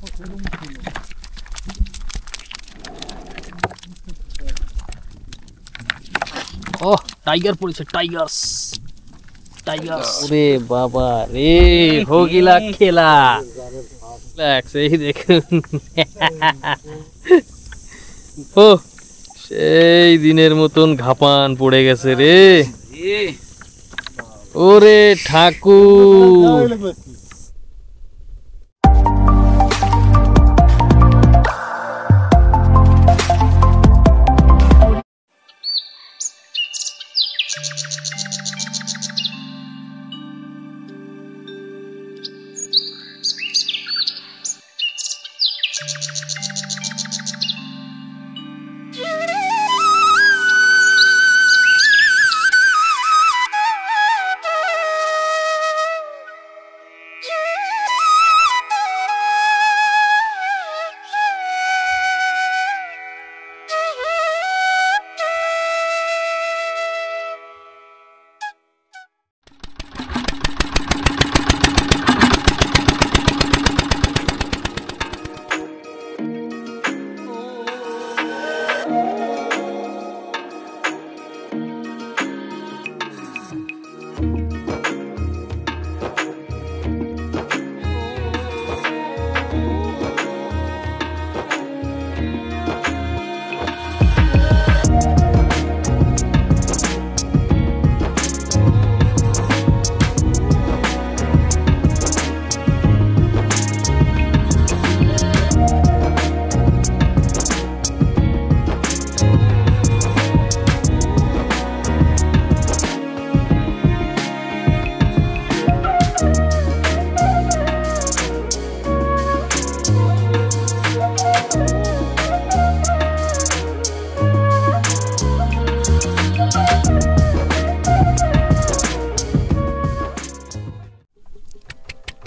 ও tiger পড়েছে, Tigers Tigers. ওরে বাবা রে, হো গিলা খেলা। এই দেখুন, ও সেই দিনের মতন ঘাপান পড়ে গেছে রে। ওরে ঠাকুর,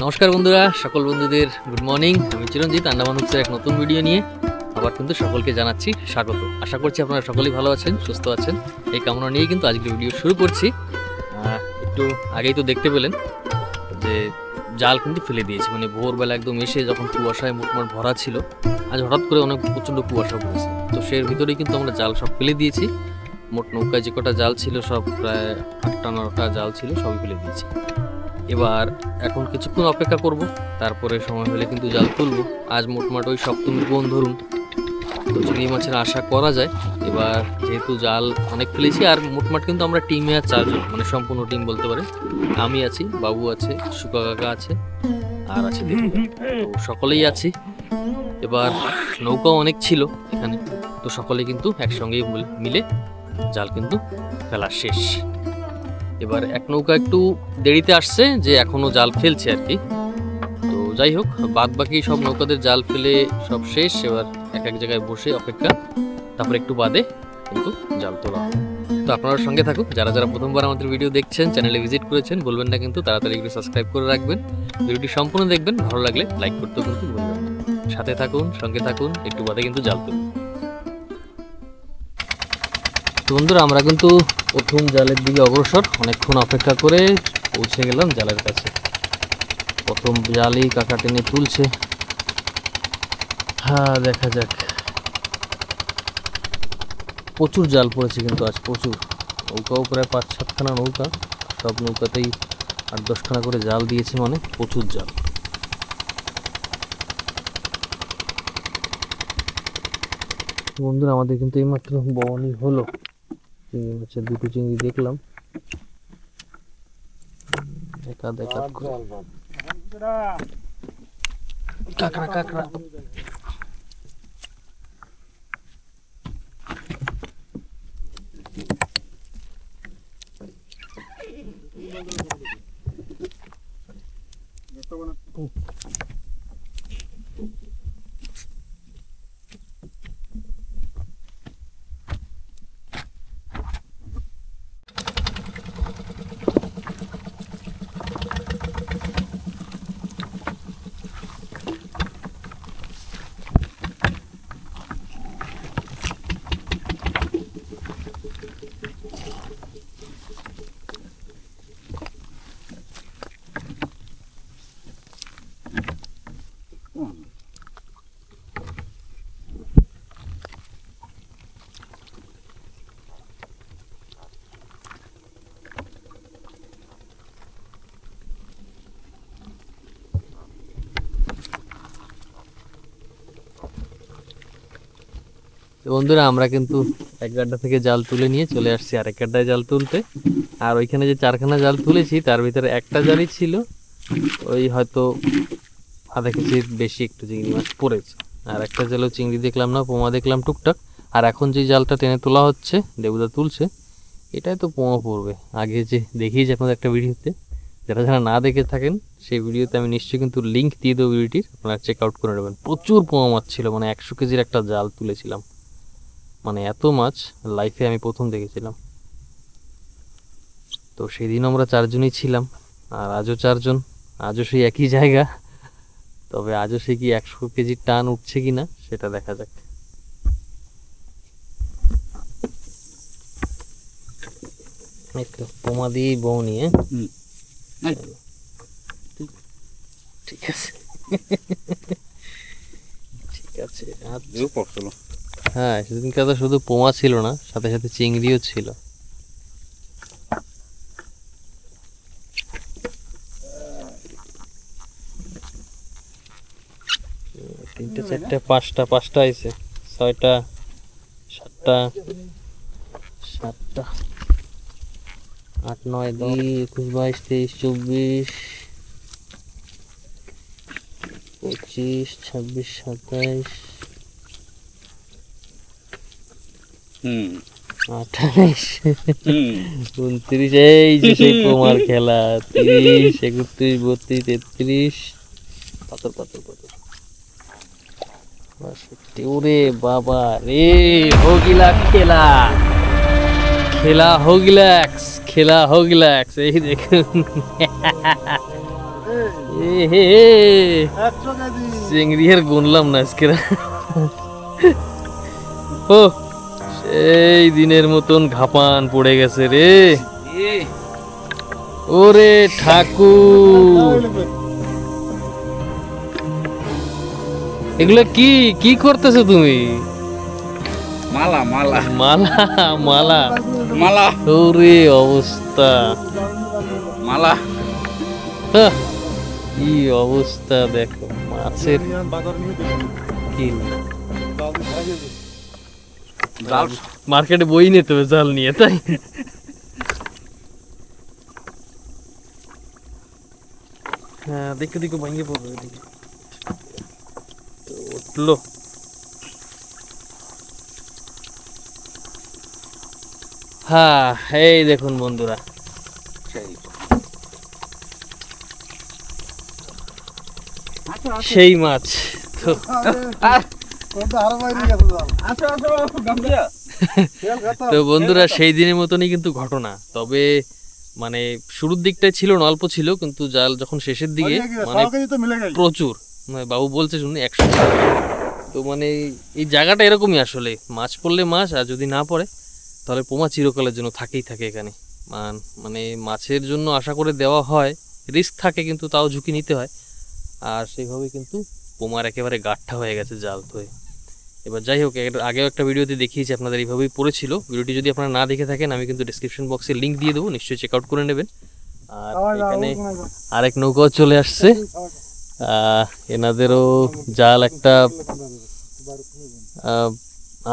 নমস্কার বন্ধুরা, সকল বন্ধুদের গুড মর্নিং। আমি চিরঞ্জিত, আন্দামান উৎসের এক নতুন ভিডিও নিয়ে আবার কিন্তু সকলকে জানাচ্ছি স্বাগত। আশা করছি আপনারা সকলেই ভালো আছেন, সুস্থ আছেন, এই কামনা নিয়ে কিন্তু আজকের ভিডিও শুরু করছি। একটু আগেই তো দেখতে পেলেন যে জাল কিন্তু ফেলে দিয়েছি, মানে ভোরবেলা একদম এসে যখন কুয়াশায় মোটমাট ভরা ছিল, আজ হঠাৎ করে অনেক প্রচণ্ড কুয়াশা পড়েছে, তো সেই ভিতরেই কিন্তু আমরা জাল সব ফেলে দিয়েছি। মোট নৌকায় যে কটা জাল ছিল সব প্রায় 8টা 9টা জাল ছিল, সবই ফেলে দিয়েছি। এবার এখন কিছুক্ষণ অপেক্ষা করব, তারপরে সময় হলে কিন্তু জাল তুলব। আজ মোটমাট ওই সপ্তমী বোন ধরুন, তো চিংড়ি মাছের আশা করা যায়। এবার যেহেতু জাল অনেক ফেলেছি, আর মোটমাট কিন্তু আমরা টিমে আর 4 জন, মানে সম্পূর্ণ টিম বলতে পারে। আমি আছি, বাবু আছে, সুকা কাকা আছে, আর আছে দেবু, তো সকলেই আছি। এবার নৌকাও অনেক ছিল এখানে, তো সকলে কিন্তু একসঙ্গেই মিলে জাল কিন্তু ফেলা শেষ। এবার এক নৌকা একটু দেরিতে আসছে, যে এখনো জাল ফেলছে আর কি। তো যাই হোক, বাদ বাকি সব নৌকাদের জাল ফেলে সব শেষ। এবার এক এক জায়গায় বসে অপেক্ষা, তারপর একটু বাদে কিন্তু জাল তোলা। তো আপনারা সঙ্গে থাকুন, যারা যারা প্রথমবার আমাদের ভিডিও দেখছেন, চ্যানেলে ভিজিট করেছেন, বলবেন না কিন্তু তাড়াতাড়ি একটু সাবস্ক্রাইব করে রাখবেন। ভিডিওটি সম্পূর্ণ দেখবেন, ভালো লাগলে লাইক করতেও কিন্তু ভুলবেন না। সাথে থাকুন, সঙ্গে থাকুন, একটু বাদে কিন্তু জাল তুলুন। তো বন্ধুরা, আমরা কিন্তু প্রথম জালের দিকে অগ্রসর, অনেকক্ষণ অপেক্ষা করে পৌঁছে গেলাম জালের কাছে। প্রথম জালই কাকা টেনে তুলছে। হ্যাঁ, দেখা যাক। প্রচুর জাল পড়েছে কিন্তু আজ, প্রচুর। নৌকাও প্রায় 5-7খানা নৌকা, সব নৌকাতেই 8-10খানা করে জাল দিয়েছে, মানে প্রচুর জাল। বন্ধুরা, আমাদের কিন্তু এইমাত্র বওনি হলো, চিংড়ি মাছের 2টো চিংড়ি দেখলাম। দেখা কাঁকড়া কাঁকড়া তো বন্ধুরা আমরা কিন্তু এক গাড্ডা থেকে জাল তুলে নিয়ে চলে আসছি আরেক গাড্ডায় জাল তুলতে। আর ওইখানে যে 4খানা জাল তুলেছি তার ভিতরে একটা জালই ছিল ওই হয়তো আধা কেজির বেশি একটু চিংড়ি মাছ পড়েছে, আর একটা জালও চিংড়ি দেখলাম না, পোমা দেখলাম টুকটাক। আর এখন যে জালটা টেনে তোলা হচ্ছে, দেবুদা তুলছে, এটাই তো পোমা পড়বে। আগে যে দেখিয়েছি আপনাদের একটা ভিডিওতে, যারা যারা না দেখে থাকেন সেই ভিডিওতে আমি নিশ্চয়ই কিন্তু লিঙ্ক দিয়ে দেবো ভিডিওটির, আপনারা চেক আউট করে নেবেন। প্রচুর পোমা মাছ ছিল, মানে 100 কেজির একটা জাল তুলেছিলাম, মানে এত মাছ লাইফে আমি প্রথম দেখেছিলাম। তো সেদিন আমরা 4 জনই ছিলাম, আর আজও 4 জন, আজও সেই একই জায়গা। তবে আজও সে কি 100 কেজির টান উঠছে কিনা সেটা দেখা যাক। পোমা দিয়েই বউ নিয়ে ঠিক আছে, ঠিক আছে। হ্যাঁ, সেদিনকে তো শুধু পোমা ছিল না, সাথে সাথে চিংড়িও ছিল। তিনটে, চারটে, পাঁচটা আইছে, 6টা, 7টা, 7টা, 8, 9, 10, 21, 22, 23, 24, 25, 26, 27, 28, 29, এই যে সেই পোমার খেলা। 30, 31, 32, 33, পাথর পাথর পাথর। ওরে বাবা রে, হোগিলা খেলা, খেলা হোগিলাক্স, খেলা হোগিলাক্স। এই দেখুন চিংড়ি আর গুনলাম না আজকে। ও সেই দিনের মতন ঘাপান পড়ে গেছে রে। ওরে ঠাকুর, এগুলো কি কি করতেছো তুমি? মালা মালা মালা মালা মালা, ওরে অবস্থা, মালা কি অবস্থা দেখো মাছের। কি জাল মার্কেটে বই নিতে হবে জাল নিয়ে, তাই? হ্যাঁ, দেখে দেখে ভেঙে পড়বে এদিকে। উঠলো। হ্যাঁ, এই দেখুন বন্ধুরা, সেই মাছ তো। তো বন্ধুরা সেই দিনের মতনই কিন্তু ঘটনা, তবে মানে শুরুর দিকটায় ছিল না, অল্প ছিল, কিন্তু জাল যখন শেষের দিকে মানে প্রচুর, মানে বাবু বলছে শুনুন 100। তো মানে এই জায়গাটা এরকমই, আসলে মাছ পড়লে মাছ, আর যদি না পড়ে তাহলে পোমা চিরকালের জন্য থাকেই থাকে এখানে। মানে মাছের জন্য আশা করে দেওয়া হয়, রিস্ক থাকে কিন্তু তাও ঝুঁকি নিতে হয়। আর সেইভাবে কিন্তু পোমার একেবারে গাঠা হয়ে গেছে জাল ধরে। এবার যাই হোক, আগেও একটা ভিডিওতে দেখিয়েছি আপনাদের এইভাবেই পড়েছিল। ভিডিওটি যদি আপনারা না দেখে থাকেন আমি কিন্তু ডিসক্রিপশন বক্সে লিঙ্ক দিয়ে দেবো, নিশ্চয়ই চেক আউট করে নেবেন। আর এখানে আরেক নৌকাও চলে আসছে, এনাদেরও জাল একটা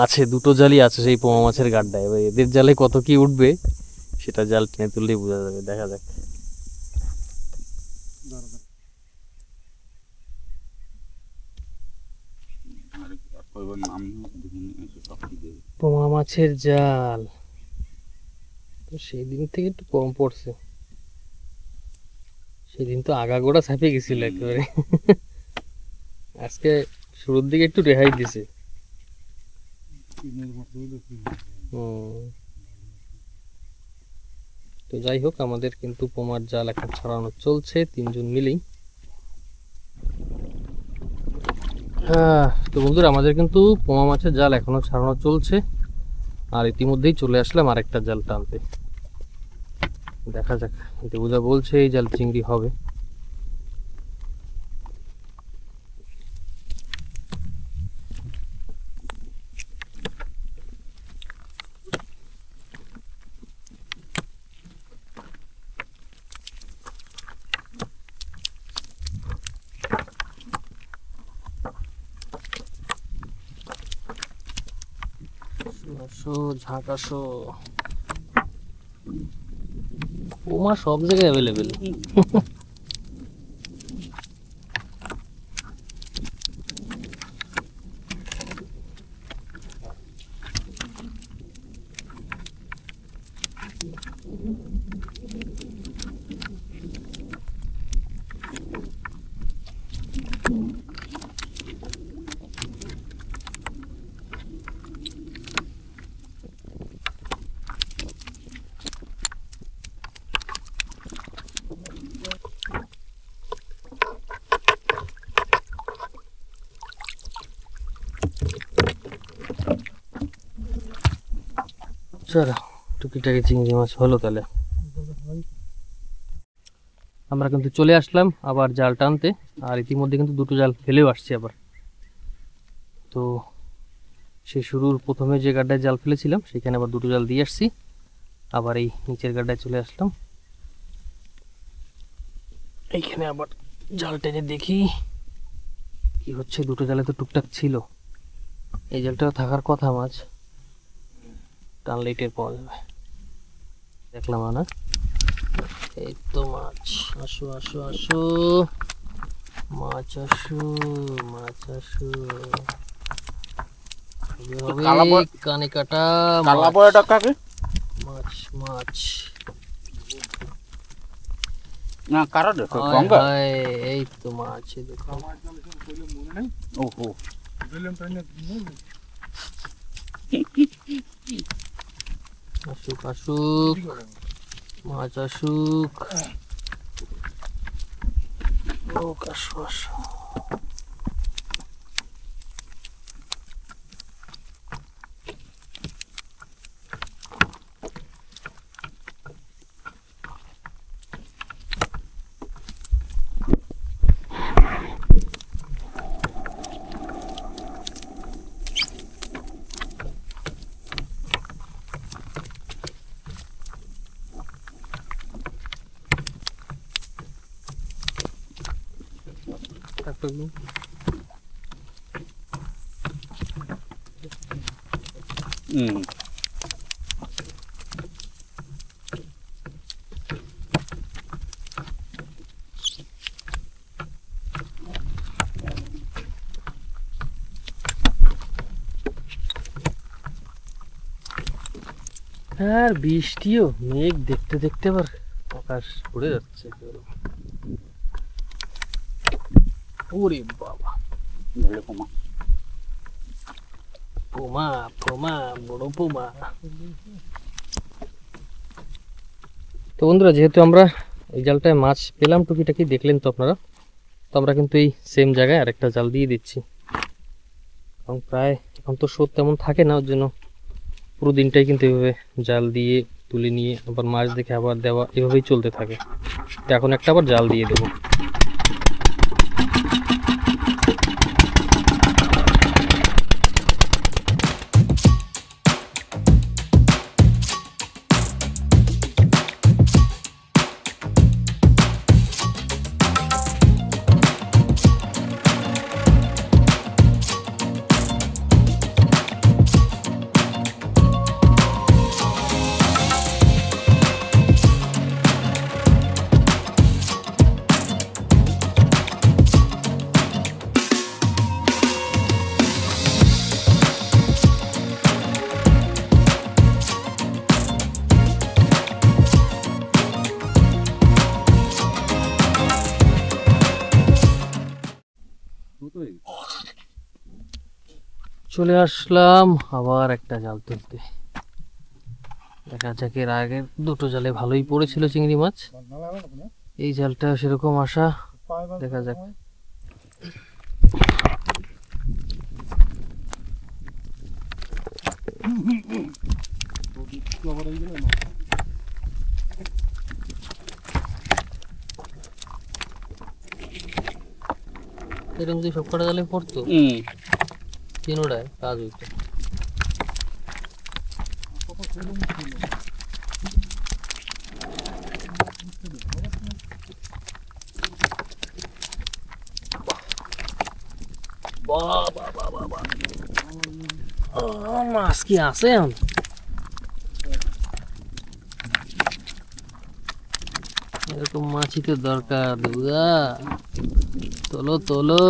আছে, 2টো জালই আছে সেই পোমা মাছের গাড্ডায়। এবার এদের জালে কত কি উঠবে সেটা জাল টেনে তুললেই বোঝা যাবে, দেখা যাক। পোমা মাছের জাল তো সেই দিন থেকে একটু কম পড়ছে, সেদিন তো আগাগোড়া ছাপিয়ে গেছিল একেবারে। আজকে শুরুর দিকে একটু রেহাই দিছে। তো যাই হোক, আমাদের কিন্তু পোমার জাল এখন ছড়ানো চলছে 3 জন মিলেই। তো বন্ধুরা আমাদের কিন্তু পোমা মাছের জাল এখনো ছাড়ানো চলছে, আর ইতিমধ্যেই চলে আসলাম আরেকটা জাল টানতে। দেখা যাক, দেবুদা বলছে এই জাল চিংড়ি হবে। আসো ঝাঁকাশো, পোমা সব জায়গায় অ্যাভেলেবেল। চলো টুকিটাকি চিংড়ি মাছ হলো তাহলে। আমরা কিন্তু চলে আসলাম আবার জাল টানতে, আর ইতিমধ্যে কিন্তু দুটো জাল ফেলেও আসছি আবার। তো সেই শুরুর প্রথমে যে গাড্ডায় জাল ফেলেছিলাম সেখানে আবার দুটো জাল দিয়ে আসছি, আবার এই নিচের গাড্ডায় চলে আসলাম। এইখানে আবার জাল টেনে দেখি কি হচ্ছে। দুটো জালে তো টুকটাক ছিল, এই জালটা থাকার কথা মাছ, টানলেই টের পাওয়া যাবে। দেখলাম না, এই তো মাছ। আসো আসো আসো মাছ, আসো মাছ, আসো। কানে কাটা মাছ, মাছ। না কারা দেখো গঙ্গা। এই তো মাছ, দেখো। ওহো আসুক আসুক মাছ, আসুক। আসো আসো। আর বৃষ্টিও, মেঘ দেখতে দেখতে আবার আকাশ ঘুরে যাচ্ছে। ওরে বাবা, পোমা পোমা, বড় পোমা। তো বন্ধুরা, যেহেতু আমরা এই জালটায় মাছ পেলাম টুকিটাকি, দেখলেন তো আপনারা, তো আমরা কিন্তু এই সেম জায়গায় আরেকটা জাল দিয়ে দিচ্ছি। এবং প্রায় এখন তো স্রোত তেমন থাকে না, ওর জন্য পুরো দিনটাই কিন্তু এভাবে জাল দিয়ে তুলে নিয়ে আবার মাছ দেখে আবার দেওয়া, এভাবেই চলতে থাকে। তো এখন একটা আবার জাল দিয়ে দেবো। চলে আসলাম আবার একটা জাল তুলতে। দেখা যাক, এর আগের দুটো জালে ভালোই পড়েছিল চিংড়ি মাছ, এই জালটা সেরকম আশা, দেখা যাক। এরকম যদি সব কটা জালে পড়তো, তিনোটায় কাজ হইতো। ও মাছ কি আছে এখন? এরকম মাছই তো দরকার দুদা। তোলো তোলো।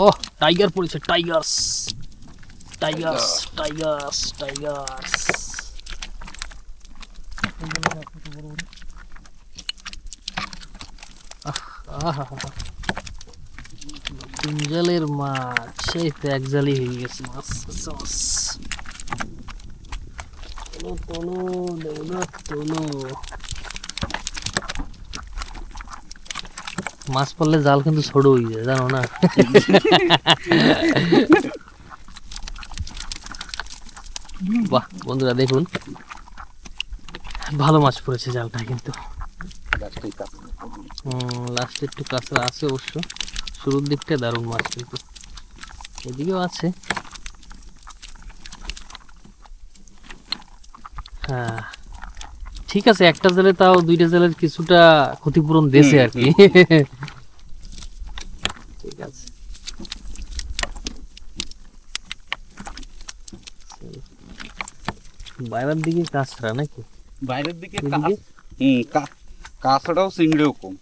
ও টাইগার পড়েছে, টাইগার্স টাইগার্স টাইগার্স টাইগার্স। জলের মাছ সেই তো এক জালি হয়ে গেছে মাছ। তোলো তোলো দেবদা তোলো। মাছ পড়লে জাল কিন্তু ছোট হয়ে যায় জানো না? বাহ বন্ধুরা দেখুন, ভালো মাছ পড়েছে জালটা কিন্তু। লাস্টে একটু কাঁচরা আছে অবশ্য, শুরুর দিকটা দারুণ মাছ কিন্তু। এদিকেও আছে। হ্যাঁ ঠিক আছে, একটা জালে তাও দুইটা জালের কিছুটা ক্ষতিপূরণ দিয়েছে আর কি। ঠিক আছে বাইরের দিকে কাঁচরা নাকি? বাইরের দিকে এদিকে? কাঁচড়াও চিংড়িও কম।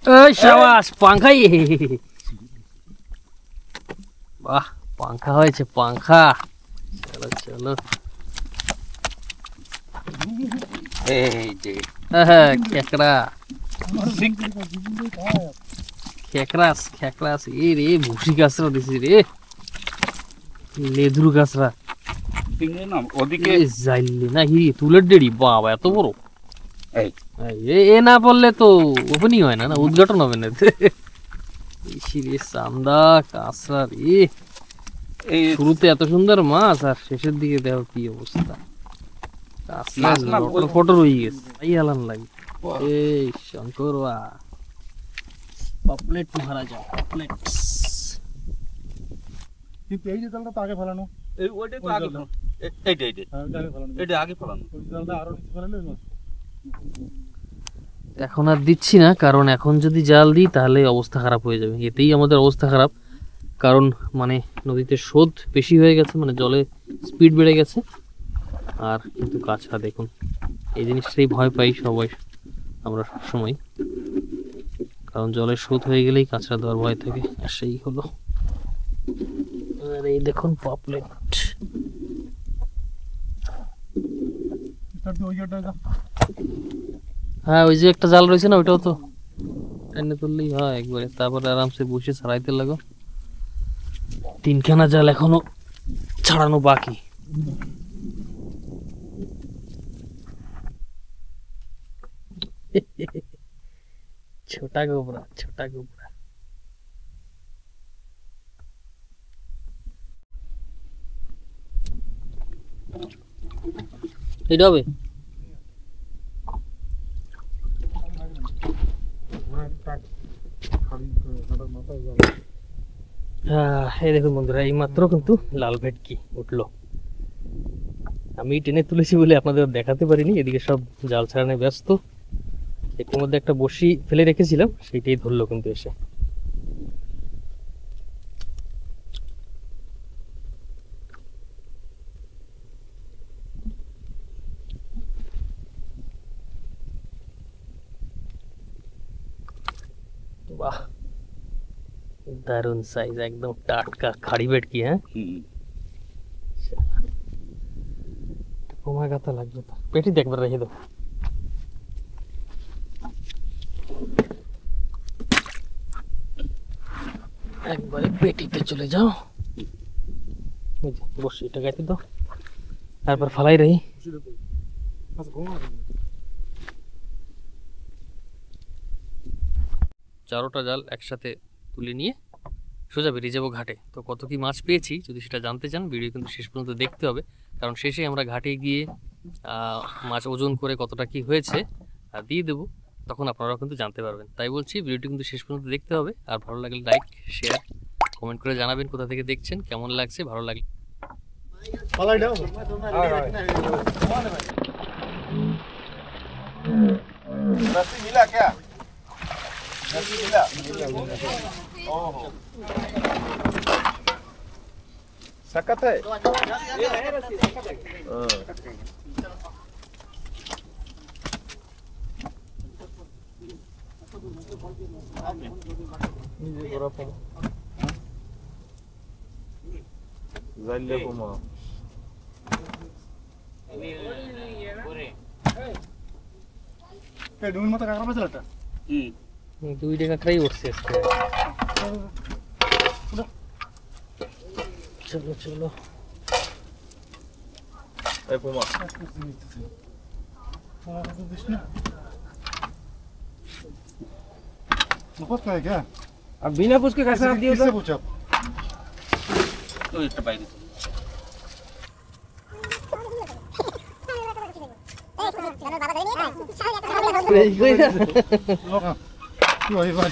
এই শাবাশ পাংখাই। বাহ পাংখা হয়েছে পাংখা। চলো চলো। এই যে খেকড়া খেকড়াস খেকড়াস এ রে ভুসি কাঁচরা দিছি রে, লেদুর কাঁচরা। চিংড়ি না ওদিকে যাইলে না হিরি তুলের ডেড়ি, বাবা এত বড়। এই এ না বললে তো ওপেনিং হয় না, না উদ্ঘাটন হবে না। রে চান্দা কাঁচরা রে, শুরুতে এত সুন্দর মাছ আর শেষের দিকে দেখো কি অবস্থা। ফটো রয়ে গেছে এই আলান লাগে। এই শঙ্কর পাপলেট মহারাজা পাপলেট। কিন্তু এই যে জালটা তো আগে ফেলানো, ওইটাই তো আগে ফেলানো, এইটা আগে ফেলানো, ওই জালটা আরো নিচে ফেলালে ওই মাছ। এখন আর দিচ্ছি না, কারণ এখন যদি জাল দিই তাহলে অবস্থা খারাপ হয়ে যাবে। এতেই আমাদের অবস্থা খারাপ, কারণ মানে নদীতে স্রোত বেশি হয়ে গেছে, মানে জলে স্পিড বেড়ে গেছে। আর কিন্তু কাঁচরা দেখুন, এই জিনিসটাই ভয় পাই সবাই আমরা সবসময়, কারণ জলের স্রোত হয়ে গেলেই কাঁচরা ধোয়ার ভয় থাকে। আর সেই হলো। আর এই দেখুন পপলেট। হ্যাঁ ওই যে একটা জাল রয়েছে না, ওইটাও তো টেনে তুললেই হয় একবারে, তারপরে আরামসে বসে ছাড়াইতে লাগো। তিনখানা জাল এখনো ছাড়ানো বাকি। ছোটা গোবরা ছোটা গোবরা। এটা হবে এই দেখুন বন্ধুরা, এই মাত্র কিন্তু লাল ভেটকি উঠলো। আমি টেনে তুলেছি বলে আপনাদের দেখাতে পারিনি, এদিকে সব জাল ছাড়ানো ব্যস্ত। এর মধ্যে একটা বড়শি ফেলে রেখেছিলাম, সেইটাই ধরলো কিন্তু এসে। বাহ দারুন সাইজ, একদম টাটকা খাড়ি ভেটকি। হ্যাঁ কমা গাতা লাগবে তো, পেটি দেখবার রেখে দাও। একবারে পেটিতে চলে যাও। বসে এটা গাইতে দাও, তারপর ফালাই রহি। চারোটা জাল একসাথে তুলে নিয়ে সোজা বেরিয়ে যাবো ঘাটে। তো কত কি মাছ পেয়েছি যদি সেটা জানতে চান, ভিডিও কিন্তু শেষ পর্যন্ত দেখতে হবে, কারণ শেষে আমরা ঘাটে গিয়ে মাছ ওজন করে কতটা কি হয়েছে দিয়ে দেবো, তখন আপনারাও কিন্তু জানতে পারবেন। তাই বলছি ভিডিওটি কিন্তু শেষ পর্যন্ত দেখতে হবে। আর ভালো লাগলে লাইক শেয়ার কমেন্ট করে জানাবেন কোথা থেকে দেখছেন, কেমন লাগছে, ভালো লাগলে পালাই দাও रस्सी मिला क्या रस्सी मिला ओहो सकत है जाइले घुमा এই ডুমির মতো কাঁকড়া পেয়েছিল একটা 2 কাঁকড়াই উঠছে আজকে। চলো চলো ए घुमा দিস না मुझको क्या है क्या अब बिना पूछ के कैसे आप दिए किससे पूछा तो इतना बाइक কি ভাই ভাই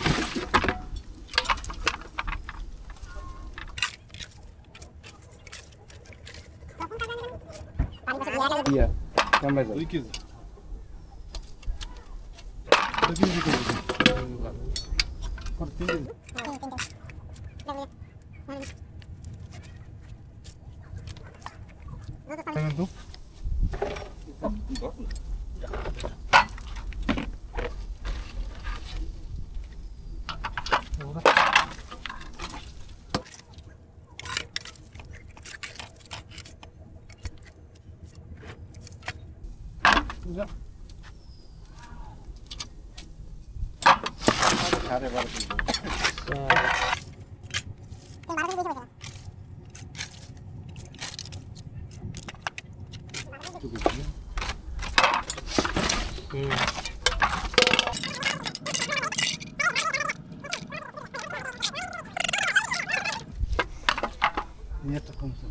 दिया कैमरा से 2 কেজি 2 কেজি করে আর 3 কেজি কিন্তু ये तो कम से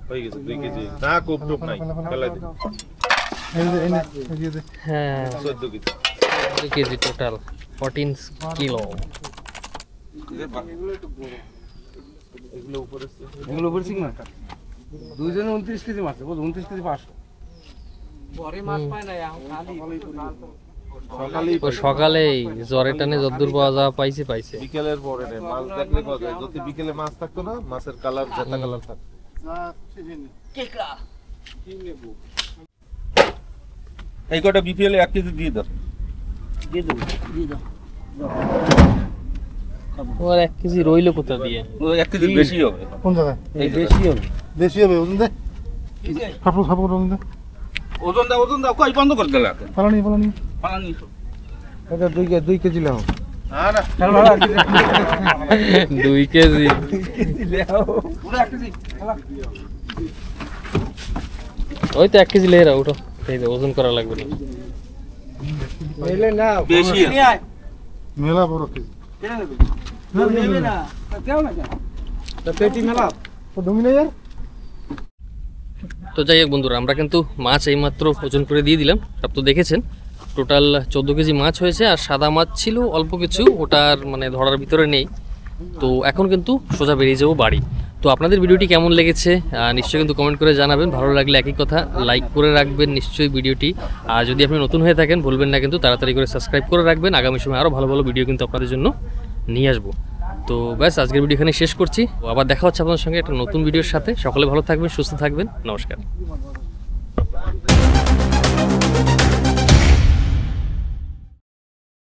হয়ে গেছে 2 কেজি না কোপ টোপ নাই ফেলাই দে এই যে হ্যাঁ 14 কেজি 2 কেজি টোটাল 14 কিলো। এগুলো উপরে এগুলো উপরে সিং মাছ দুইজনে 29 কেজি মাছ বল 29 কেজি 500 সকালেই ও সকালেই জ্বরে টানে যদ্দূর পাওয়া যাওয়া পাইছে বিকেলের পরে নেই মাছ দেখলে পাওয়া যায় যদি বিকেলে মাছ থাকতো না মাছের কালার জেতা কালার থাকতো এই কটা বিপিএল 1 কেজি দিয়ে দাও ওর 1 কেজি রইলো কোথা দিয়ে? ও 1 কেজি বেশি হবে কোন জায়গায় এই বেশি হবে দেশি হবে ওজন দে খাপড় খাপড় ওজন দে ওজন দাও কই বন্ধ করে দিলা পালানি পানি এটা 2 কেজি লাও না না 2 কেজি পুরো 1 কেজি ওই তো 1 কেজি লেরা উঠো, এই যে ওজন করা লাগবে না। এলে না বেশি মেলা বড় কেজি নেবে না কেউ না তো পেটি মেলা তো ডুমি না यार তো যাই হোক বন্ধুরা, আমরা কিন্তু মাছ এইমাত্র ওজন করে দিয়ে দিলাম, সব তো দেখেছেন। টোটাল 14 কেজি মাছ হয়েছে, আর সাদা মাছ ছিল অল্প কিছু, ওটার মানে ধরার ভিতরে নেই। তো এখন কিন্তু সোজা বেরিয়ে যাবো বাড়ি। তো আপনাদের ভিডিওটি কেমন লেগেছে নিশ্চয়ই কিন্তু কমেন্ট করে জানাবেন। ভালো লাগলে একই কথা লাইক করে রাখবেন নিশ্চয়ই ভিডিওটি। আর যদি আপনি নতুন হয়ে থাকেন ভুলবেন না কিন্তু তাড়াতাড়ি করে সাবস্ক্রাইব করে রাখবেন। আগামী সময় আরও ভালো ভালো ভিডিও কিন্তু আপনাদের জন্য নিয়ে আসবো। তো ব্যাস আজকের ভিডিও এখানে শেষ করছি, আবার দেখা হচ্ছে আপনাদের সঙ্গে একটা নতুন ভিডিওর সাথে। সকলে ভালো থাকবেন, সুস্থ থাকবেন, নমস্কার।